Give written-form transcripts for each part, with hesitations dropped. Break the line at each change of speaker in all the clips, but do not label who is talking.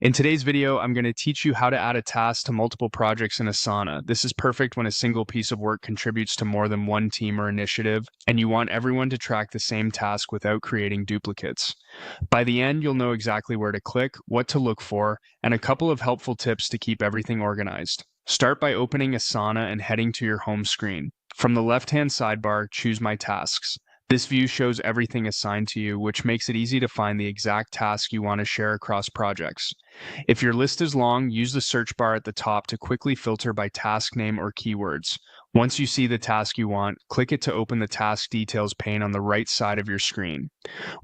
In today's video, I'm going to teach you how to add a task to multiple projects in Asana. This is perfect when a single piece of work contributes to more than one team or initiative, and you want everyone to track the same task without creating duplicates. By the end, you'll know exactly where to click, what to look for, and a couple of helpful tips to keep everything organized. Start by opening Asana and heading to your home screen. From the left-hand sidebar, choose My Tasks. This view shows everything assigned to you, which makes it easy to find the exact task you want to share across projects. If your list is long, use the search bar at the top to quickly filter by task name or keywords. Once you see the task you want, click it to open the task details pane on the right side of your screen.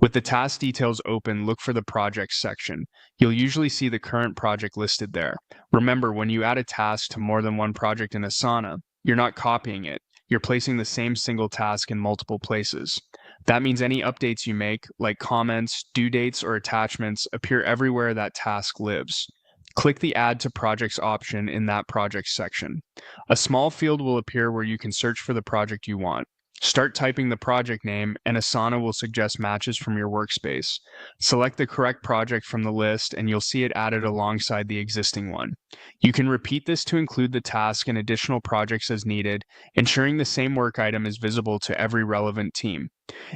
With the task details open, look for the projects section. You'll usually see the current project listed there. Remember, when you add a task to more than one project in Asana, you're not copying it. You're placing the same single task in multiple places. That means any updates you make, like comments, due dates, or attachments, appear everywhere that task lives. Click the Add to Projects option in that project section. A small field will appear where you can search for the project you want. Start typing the project name, and Asana will suggest matches from your workspace. Select the correct project from the list, and you'll see it added alongside the existing one. You can repeat this to include the task and additional projects as needed, ensuring the same work item is visible to every relevant team.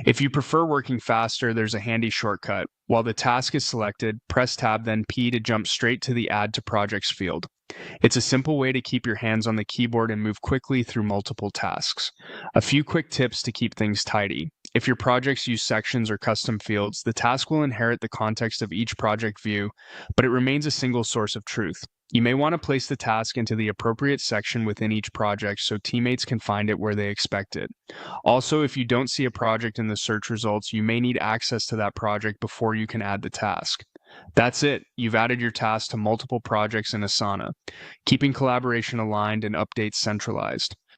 If you prefer working faster, there's a handy shortcut. While the task is selected, press Tab then P to jump straight to the Add to Projects field. It's a simple way to keep your hands on the keyboard and move quickly through multiple tasks. A few quick tips to keep things tidy. If your projects use sections or custom fields, the task will inherit the context of each project view, but it remains a single source of truth. You may want to place the task into the appropriate section within each project so teammates can find it where they expect it. Also, if you don't see a project in the search results, you may need access to that project before you can add the task. That's it. You've added your task to multiple projects in Asana, keeping collaboration aligned and updates centralized.